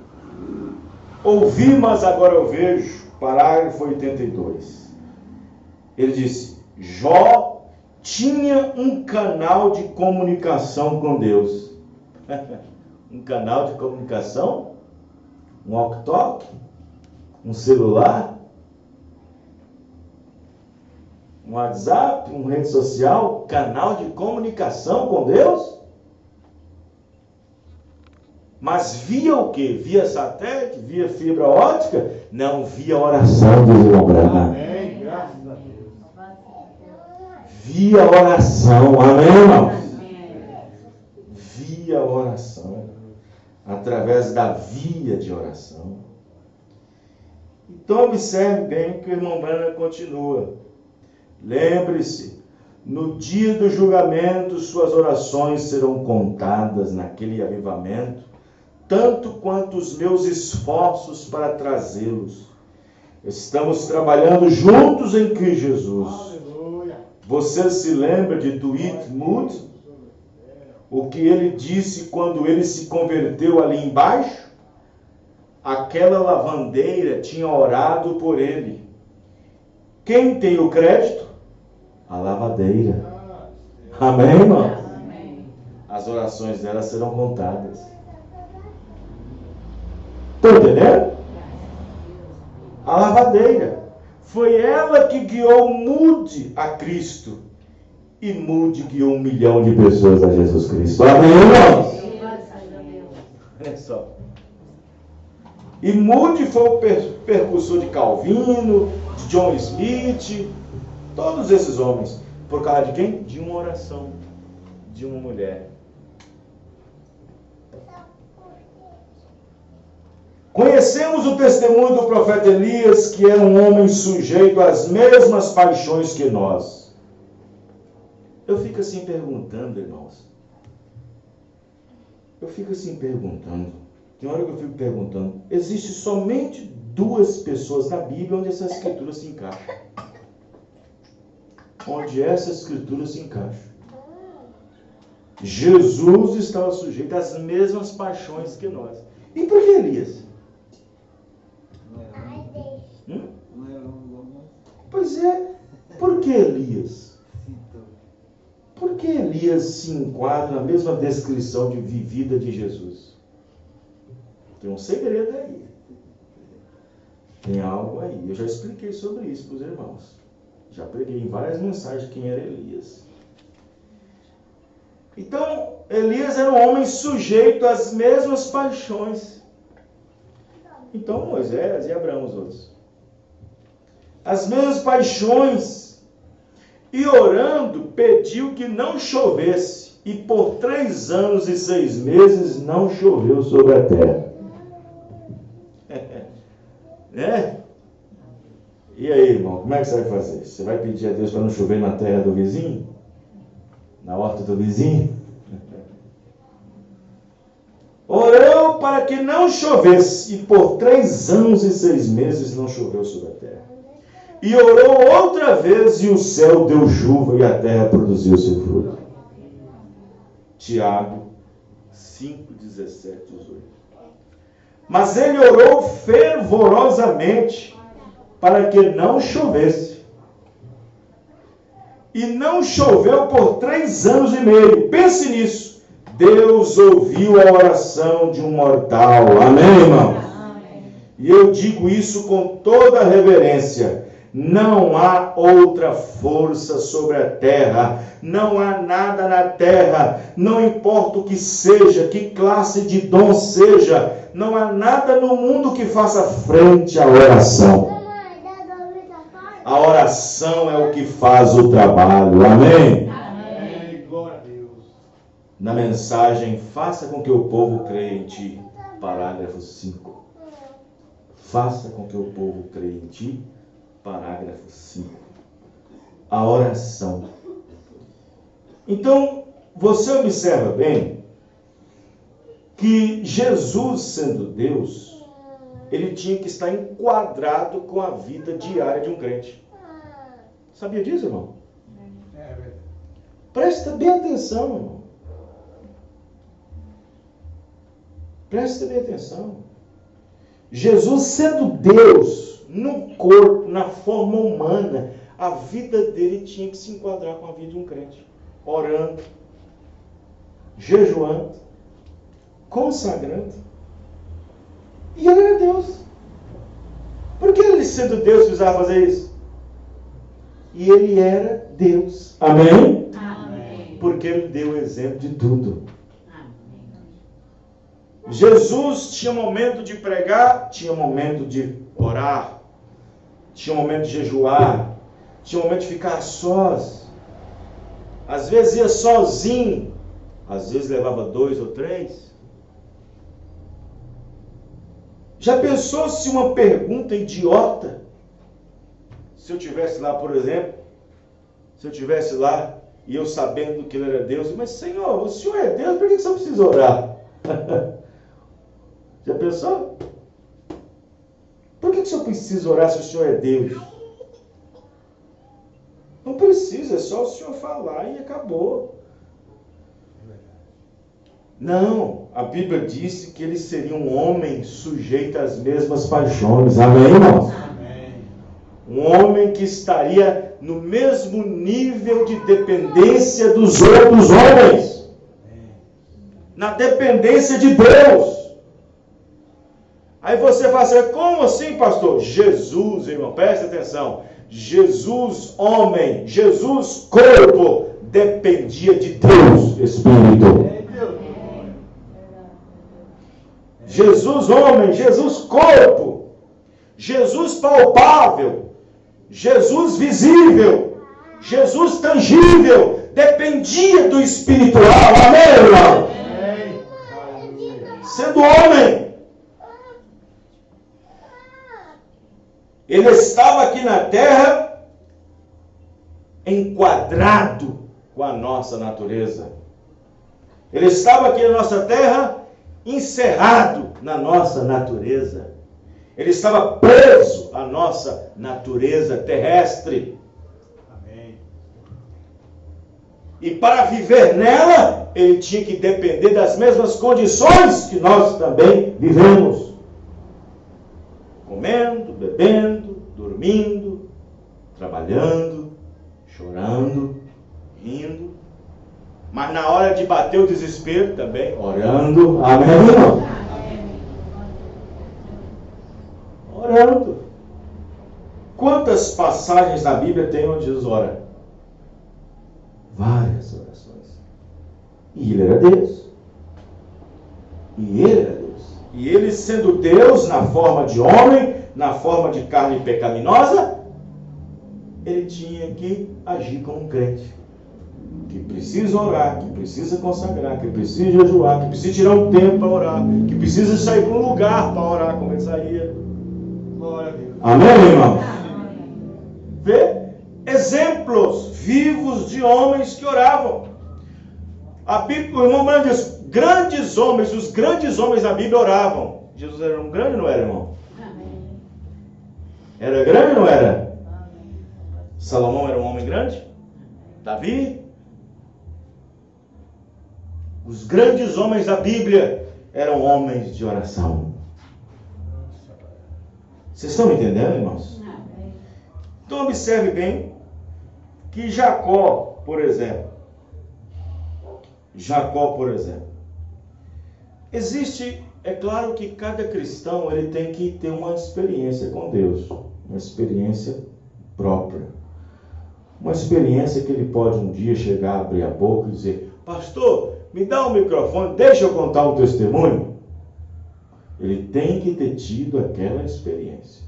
A: ouvi, mas agora eu vejo. Parágrafo 82. Ele disse: Jó tinha um canal de comunicação com Deus. Um canal de comunicação? Um walkie-talkie? Um celular? Um WhatsApp? Uma rede social? Canal de comunicação com Deus? Mas via o quê? Via satélite? Via fibra ótica? Não, via oração do irmão Branham. via oração. Amém, irmãos? Via oração. Através da via de oração. Então, observe bem que o irmão Branham continua. Lembre-se, no dia do julgamento, suas orações serão contadas naquele avivamento, tanto quanto os meus esforços para trazê-los. Estamos trabalhando juntos em Cristo Jesus. Você se lembra de Dwight Moody? O que ele disse quando ele se converteu ali embaixo? Aquela lavandeira tinha orado por ele. Quem tem o crédito? A lavadeira. Amém, irmão? As orações dela serão contadas. Estão entendendo? A lavadeira. Foi ela que guiou Moody a Cristo. E Moody guiou 1 milhão de pessoas a Jesus Cristo. Amém, irmãos? Olha só. E Moody foi o percussor de Calvino, de John Smith, todos esses homens. Por causa de quem? De uma oração de uma mulher. Conhecemos o testemunho do profeta Elias, que era um homem sujeito às mesmas paixões que nós. Eu fico assim perguntando, irmãos. Tem hora que eu fico perguntando. Existe somente 2 pessoas na Bíblia onde essa escritura se encaixa. Onde essa escritura se encaixa. Jesus estava sujeito às mesmas paixões que nós. E por que Elias? Pois é, por que Elias? Por que Elias se enquadra na mesma descrição de vivida de Jesus? Tem um segredo aí. Tem algo aí. Eu já expliquei sobre isso para os irmãos. Já preguei em várias mensagens quem era Elias. Então, Elias era um homem sujeito às mesmas paixões. Então, Moisés e Abraão, os outros. As mesmas paixões. E orando, pediu que não chovesse. E por 3 anos e 6 meses não choveu sobre a terra. Né? E aí, irmão, como é que você vai fazer? Você vai pedir a Deus para não chover na terra do vizinho? Na horta do vizinho? Orou para que não chovesse, e por 3 anos e 6 meses não choveu sobre a terra. E orou outra vez, e o céu deu chuva, e a terra produziu seu fruto. Tiago 5, 17, 18. Mas ele orou fervorosamente para que não chovesse. E não choveu por 3 anos e meio. Pense nisso. Deus ouviu a oração de um mortal. Amém, irmãos? E eu digo isso com toda reverência. Não há outra força sobre a terra. Não há nada na terra. Não importa o que seja, que classe de dom seja. Não há nada no mundo que faça frente à oração. A oração é o que faz o trabalho. Amém?
B: Amém. Glória a Deus.
A: Na mensagem, faça com que o povo creia em ti. Parágrafo 5. Faça com que o povo creia em ti. Parágrafo 5. A oração. Então, você observa bem que Jesus, sendo Deus, ele tinha que estar enquadrado com a vida diária de um crente. Sabia disso, irmão?
B: É verdade.
A: Presta bem atenção, irmão. Presta bem atenção. Jesus, sendo Deus, no corpo, na forma humana, a vida dele tinha que se enquadrar com a vida de um crente. Orando, jejuando, consagrando. E ele era Deus. Por que ele, sendo Deus, precisava fazer isso? E ele era Deus. Amém?
C: Amém.
A: Porque ele deu exemplo de tudo.
C: Amém.
A: Jesus tinha momento de pregar, tinha momento de orar, tinha momento de jejuar, tinha momento de ficar a sós. Às vezes ia sozinho, às vezes levava 2 ou 3. Já pensou se uma pergunta idiota, se eu tivesse lá, por exemplo, se eu tivesse lá e eu sabendo que ele era Deus, mas Senhor, o Senhor é Deus, por que você precisa orar? Já pensou? Por que o Senhor precisa orar se o Senhor é Deus? Não precisa, é só o Senhor falar e acabou. Não, a Bíblia disse que ele seria um homem sujeito às mesmas paixões. Amém, irmãos?
B: Amém.
A: Um homem que estaria no mesmo nível de dependência dos outros homens. Na dependência de Deus. Aí você fala assim, como assim, pastor? Jesus, irmão, preste atenção. Jesus, homem, Jesus, corpo, dependia de Deus, Espírito. Jesus, homem, Jesus, corpo, Jesus palpável, Jesus visível, Jesus tangível, dependia do espiritual, amém, irmão? Sendo homem, ele estava aqui na terra enquadrado com a nossa natureza. Ele estava aqui na nossa terra encerrado na nossa natureza. Ele estava preso à nossa natureza terrestre.
B: Amém.
A: E para viver nela, ele tinha que depender das mesmas condições que nós também vivemos. Comendo, bebendo, dormindo, trabalhando, chorando, rindo. Mas na hora de bater o desespero também, orando. Amém, irmão? Orando. Quantas passagens na Bíblia tem onde Jesus ora? Várias orações. E ele era Deus. E ele sendo Deus na forma de homem, na forma de carne pecaminosa, ele tinha que agir como um crente. Que precisa orar, que precisa consagrar, que precisa jejuar, que precisa tirar um tempo para orar, que precisa sair para um lugar para orar como ele saía.
B: Glória a Deus.
A: Amém, irmão? Vê exemplos vivos de homens que oravam. A Bíblia, o irmão Branco diz, grandes homens, os grandes homens da Bíblia oravam. Jesus era um grande, não era, irmão? Era grande ou não era? Salomão era um homem grande? Davi? Os grandes homens da Bíblia eram homens de oração. Vocês estão me entendendo, irmãos? Então observe bem que Jacó, por exemplo, existe, é claro que cada cristão ele tem que ter uma experiência com Deus, uma experiência própria, uma experiência que ele pode um dia chegar, abrir a boca e dizer, pastor, me dá um microfone, deixa eu contar um testemunho. Ele tem que ter tido aquela experiência.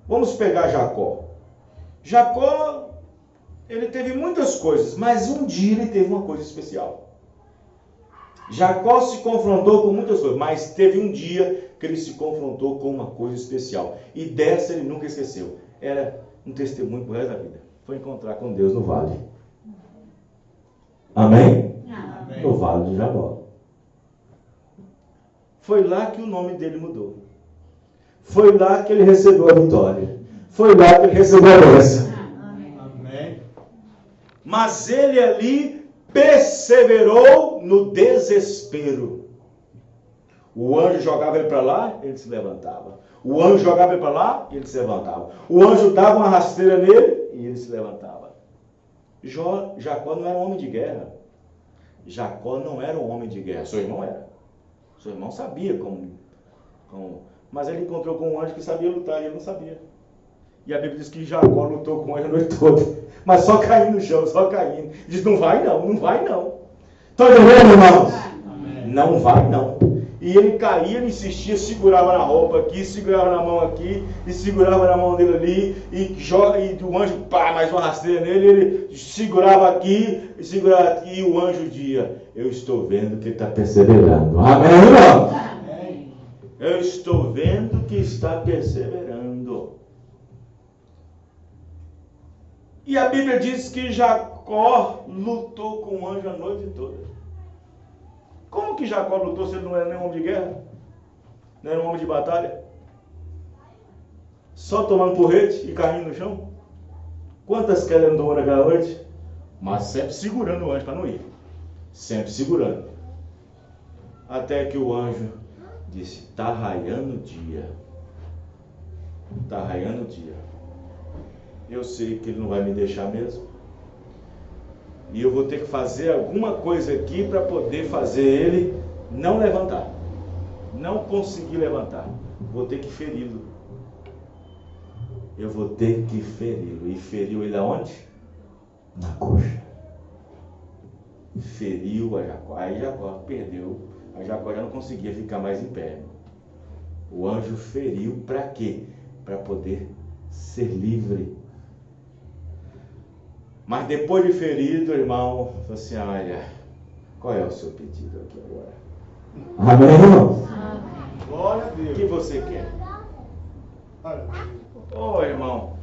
A: Vamos pegar Jacó. Jacó, ele teve muitas coisas, mas um dia ele teve uma coisa especial. Jacó se confrontou com muitas coisas, mas teve um dia que ele se confrontou com uma coisa especial. E dessa ele nunca esqueceu. Era um testemunho pro resto da vida. Foi encontrar com Deus no vale. Amém?
B: Amém.
A: No vale de Jabó. Foi lá que o nome dele mudou. Foi lá que ele recebeu a vitória. Foi lá que ele recebeu a bênção.
B: Amém.
A: Mas ele ali perseverou no desespero. O anjo jogava ele para lá, ele se levantava. O anjo jogava ele para lá, ele se levantava. O anjo dava uma rasteira nele e ele se levantava. Jacó não era um homem de guerra. Jacó não era um homem de guerra. Seu irmão era. Seu irmão sabia como. Mas ele encontrou com um anjo que sabia lutar e ele não sabia. E a Bíblia diz que Jacó lutou com o anjo a noite toda. Mas só caindo no chão, só caindo. Diz, não vai não, não vai não. Estão entendendo, irmãos?
B: Amém.
A: Não vai não. E ele caía, ele insistia, segurava na roupa aqui, segurava na mão aqui, e segurava na mão dele ali, e o anjo, pá, mais uma rasteira nele, ele segurava aqui, e segurava aqui, e o anjo dizia, eu estou vendo que ele está perseverando. Amém, irmão?
C: Amém.
A: Eu estou vendo que está perseverando. E a Bíblia diz que Jacó lutou com o anjo a noite toda. Como que Jacó lutou se ele não era nem um homem de guerra? Não era um homem de batalha? Só tomando porrete e caindo no chão? Quantas quedas ele tomou naquela noite? Mas sempre segurando o anjo para não ir. Sempre segurando. Até que o anjo disse, está raiando o dia. Está raiando o dia. Eu sei que ele não vai me deixar mesmo. E eu vou ter que fazer alguma coisa aqui para poder fazer ele não levantar. Não conseguir levantar. Vou ter que feri-lo. Eu vou ter que feri-lo. E feriu ele aonde? Na coxa. Feriu a Jacó. Aí Jacó perdeu. A Jacó já não conseguia ficar mais em pé. O anjo feriu para quê? Para poder ser livre. Mas depois de ferido, o irmão falou assim, olha, qual é o seu pedido aqui agora? Amém, irmão?
B: Glória a
A: O
B: Deus.
A: que você quer?
B: Glória a Deus.
A: Ô, irmão,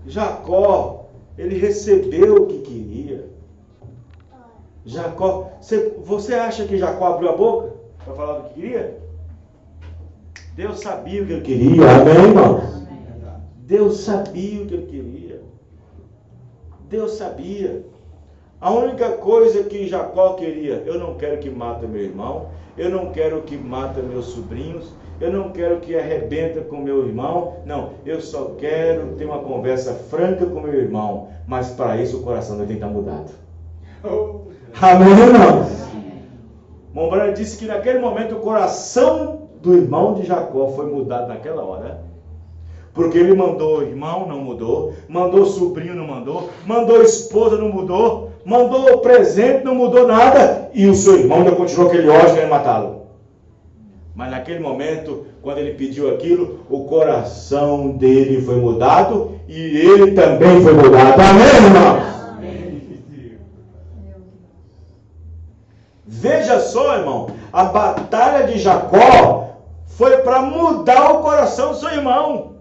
A: Jacó, ele recebeu o que queria. Jacó, você acha que Jacó abriu a boca para falar o que queria? Deus sabia o que ele queria. Amém, irmão? Deus sabia o que ele queria. Deus sabia. A única coisa que Jacó queria, eu não quero que mate meu irmão, eu não quero que mate meus sobrinhos, eu não quero que arrebenta com meu irmão, não, eu só quero ter uma conversa franca com meu irmão, mas para isso o coração dele tem que estar mudado. Amém, irmão? Mombrana disse que naquele momento o coração do irmão de Jacó foi mudado naquela hora. Porque ele mandou o irmão, não mudou. Mandou o sobrinho, não mandou a esposa, não mudou. Mandou o presente, não mudou nada. E o seu irmão ainda continuou aquele ódio querendo matá-lo. Mas naquele momento, quando ele pediu aquilo, o coração dele foi mudado. E ele também foi mudado. Amém, irmão?
B: Amém.
A: Veja só, irmão. A batalha de Jacó foi para mudar o coração do seu irmão.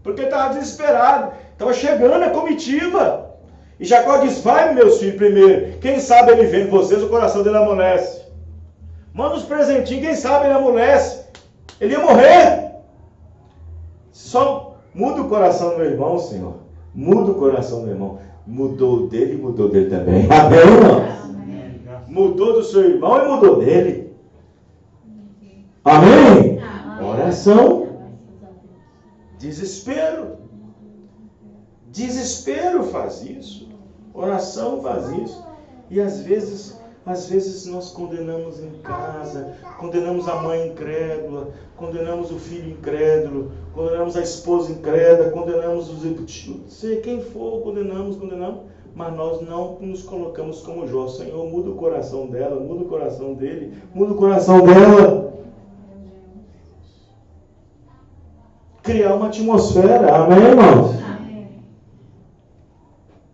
A: Porque ele estava desesperado. Estava chegando a comitiva. E Jacó diz, vai meus filhos primeiro. Quem sabe ele vendo vocês, o coração dele amolece. Manda uns presentinhos, quem sabe ele amolece. Ele ia morrer. Só muda o coração do meu irmão, Senhor. Muda o coração do meu irmão. Mudou dele e mudou dele também. Amém, irmão?
B: Amém.
A: Mudou do seu irmão e mudou dele. Amém? Oração. Desespero. Desespero faz isso. Oração faz isso. E às vezes nós condenamos em casa, condenamos a mãe incrédula, condenamos o filho incrédulo, condenamos a esposa incrédula, condenamos sei quem for, condenamos, mas nós não nos colocamos como Jó. Senhor, muda o coração dela, muda o coração dele, muda o coração dela. Criar uma atmosfera, amém, irmãos?
C: Amém.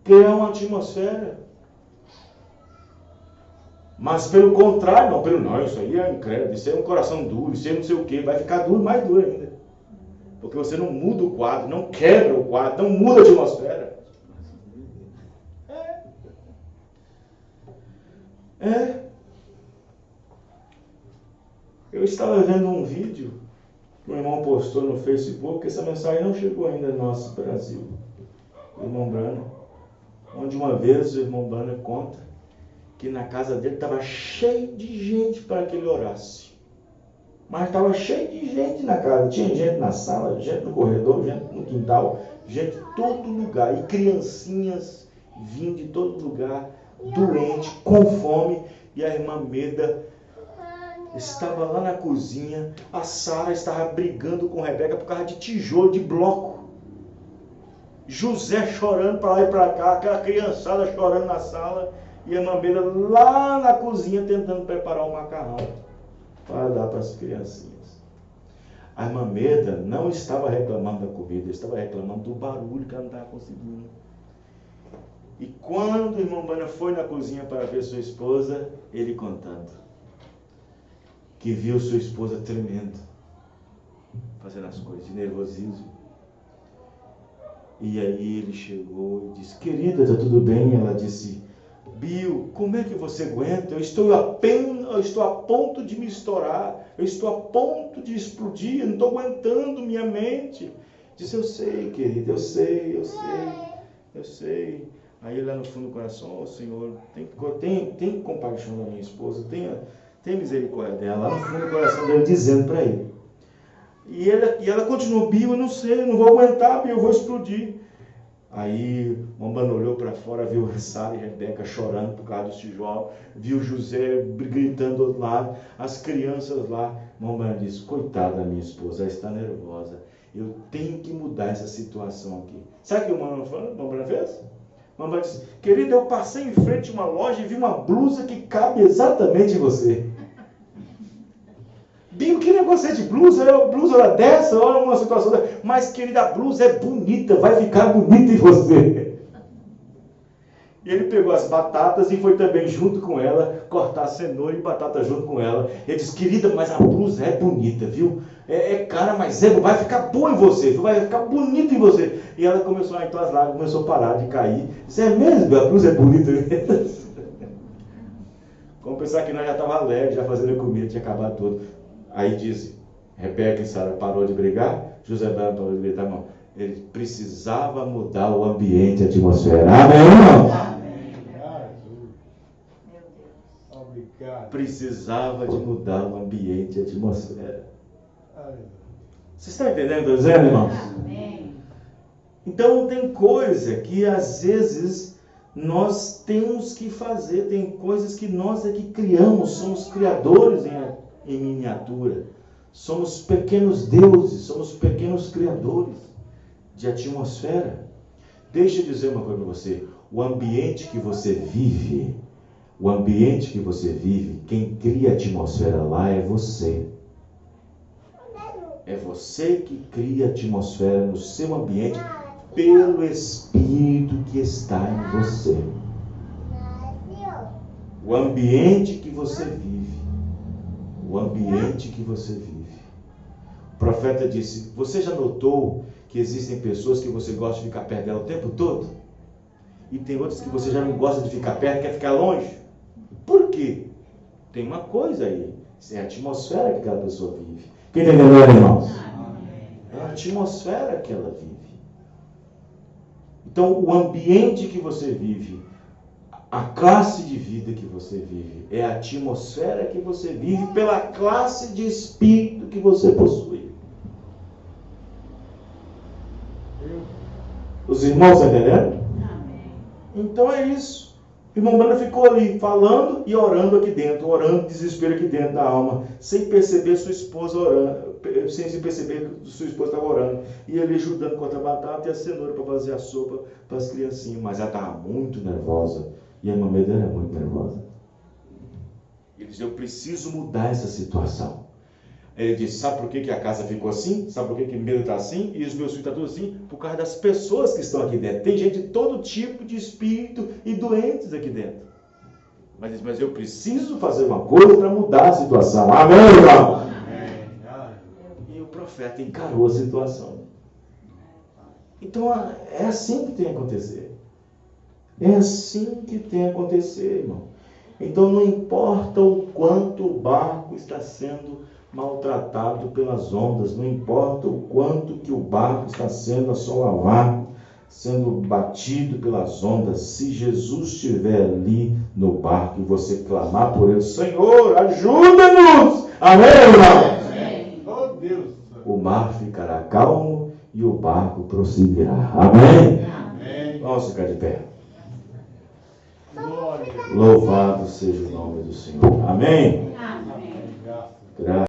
A: Criar uma atmosfera. Mas pelo contrário, não, isso aí é incrédulo, isso aí é um coração duro, isso aí não sei o que, vai ficar duro, mais duro ainda. Porque você não muda o quadro, não quebra o quadro, não muda a atmosfera. Eu estava vendo um vídeo que o irmão postou no Facebook, essa mensagem não chegou ainda no nosso Brasil. O irmão Brana, onde uma vez o irmão Brana conta que na casa dele estava cheio de gente para que ele orasse. Mas estava cheio de gente na casa. Tinha gente na sala, gente no corredor, gente no quintal, gente em todo lugar. E criancinhas vindo de todo lugar, doente, com fome. E a irmã Meda estava lá na cozinha. A Sara estava brigando com Rebeca por causa de tijolo, de bloco. José chorando para lá e para cá, aquela criançada chorando na sala. E a irmã Meda lá na cozinha tentando preparar o macarrão para dar para as criancinhas. A irmã Meda não estava reclamando da comida, estava reclamando do barulho que ela não estava conseguindo. E quando o irmão Bana foi na cozinha para ver sua esposa, ele contando que viu sua esposa tremendo, fazendo as coisas, de nervosismo. E aí ele chegou e disse: querida, está tudo bem? Ela disse: Bill, como é que você aguenta? Eu estou a ponto de me estourar, eu estou a ponto de explodir, eu não estou aguentando minha mente. Disse: eu sei, querida, eu sei. Aí lá no fundo do coração: oh, Senhor, tem compaixão da minha esposa, tem misericórdia dela. Lá no fundo do coração dele, dizendo para ele. E ela continuou: Bill, eu não sei, eu não vou aguentar, Bill, eu vou explodir. Aí Mambana olhou para fora, viu Sara e Rebeca chorando por causa dos tijolos, viu José gritando do outro lado, as crianças lá. Mambana disse: coitada da minha esposa, ela está nervosa, eu tenho que mudar essa situação aqui. Sabe o que o Mambana fez? Mambana disse: querida, eu passei em frente a uma loja e vi uma blusa que cabe exatamente em você. Bill, que negócio é de blusa? Blusa era dessa, olha uma situação dessa. Mas, querida, a blusa é bonita, vai ficar bonita em você. E ele pegou as batatas e foi também junto com ela cortar cenoura e batata junto com ela. Ele disse: querida, mas a blusa é bonita, viu? É cara, mas vai ficar boa em você, vai ficar bonita em você. E ela começou, então as lágrimas começou a parar de cair. Disse: é mesmo? A blusa é bonita mesmo? Vamos pensar que nós já estávamos alegres, já fazendo comida, tinha acabado tudo. Aí diz, Rebeca e Sara parou de brigar, José Bana parou de gritar, não. Ele precisava mudar o ambiente, a atmosfera. Amém, irmão?
B: Amém. Meu Deus. Obrigado.
A: Precisava de mudar o ambiente, a atmosfera. Vocês estão entendendo o que eu estou dizendo, irmãos?
C: Amém.
A: Então tem coisa que às vezes nós temos que fazer, tem coisas que nós é que criamos, somos criadores em miniatura. Somos pequenos deuses, somos pequenos criadores de atmosfera. Deixa eu dizer uma coisa para você. O ambiente que você vive, quem cria a atmosfera lá é você. É você que cria a atmosfera no seu ambiente pelo Espírito que está em você. O ambiente que você vive. O ambiente que você vive. O profeta disse: você já notou que existem pessoas que você gosta de ficar perto dela o tempo todo? E tem outras que você já não gosta de ficar perto, quer ficar longe? Por quê? Tem uma coisa aí. É a atmosfera que aquela pessoa vive. Quem entendeu, irmãos? É a atmosfera que ela vive. Então, o ambiente que você vive, a classe de vida que você vive, é a atmosfera que você vive pela classe de espírito que você possui. Os irmãos estão entendendo?
C: Amém.
A: Então é isso. O irmão Bana ficou ali falando e orando aqui dentro, orando desespero aqui dentro da alma, sem perceber sua esposa orando, sem se perceber que sua esposa estava orando. E ele ajudando a cortar a batata e a cenoura para fazer a sopa para as criancinhas. Mas ela estava muito nervosa. E a irmã Meda era muito nervosa. Ele disse: eu preciso mudar essa situação. Ele disse: sabe por que a casa ficou assim? Sabe por que Meda está assim? E os meus filhos estão todos assim? Por causa das pessoas que estão aqui dentro. Tem gente de todo tipo de espírito e doentes aqui dentro. Mas eu preciso fazer uma coisa para mudar a situação. Amém, irmão?
B: Amém.
A: E o profeta encarou a situação. Então é assim que tem que acontecer. É assim que tem que acontecer, irmão. Então não importa o quanto o barco está sendo maltratado pelas ondas, não importa o quanto que o barco está sendo assolado, sendo batido pelas ondas, se Jesus estiver ali no barco e você clamar por ele: Senhor, ajuda-nos! Amém, irmão?
C: Amém.
B: Oh, Deus.
A: O mar ficará calmo e o barco prosseguirá. Amém?
B: Amém.
A: Vamos ficar de pé.
B: Glória.
A: Louvado seja o nome do Senhor. Amém?
C: Amém.
B: Graças.
A: Graças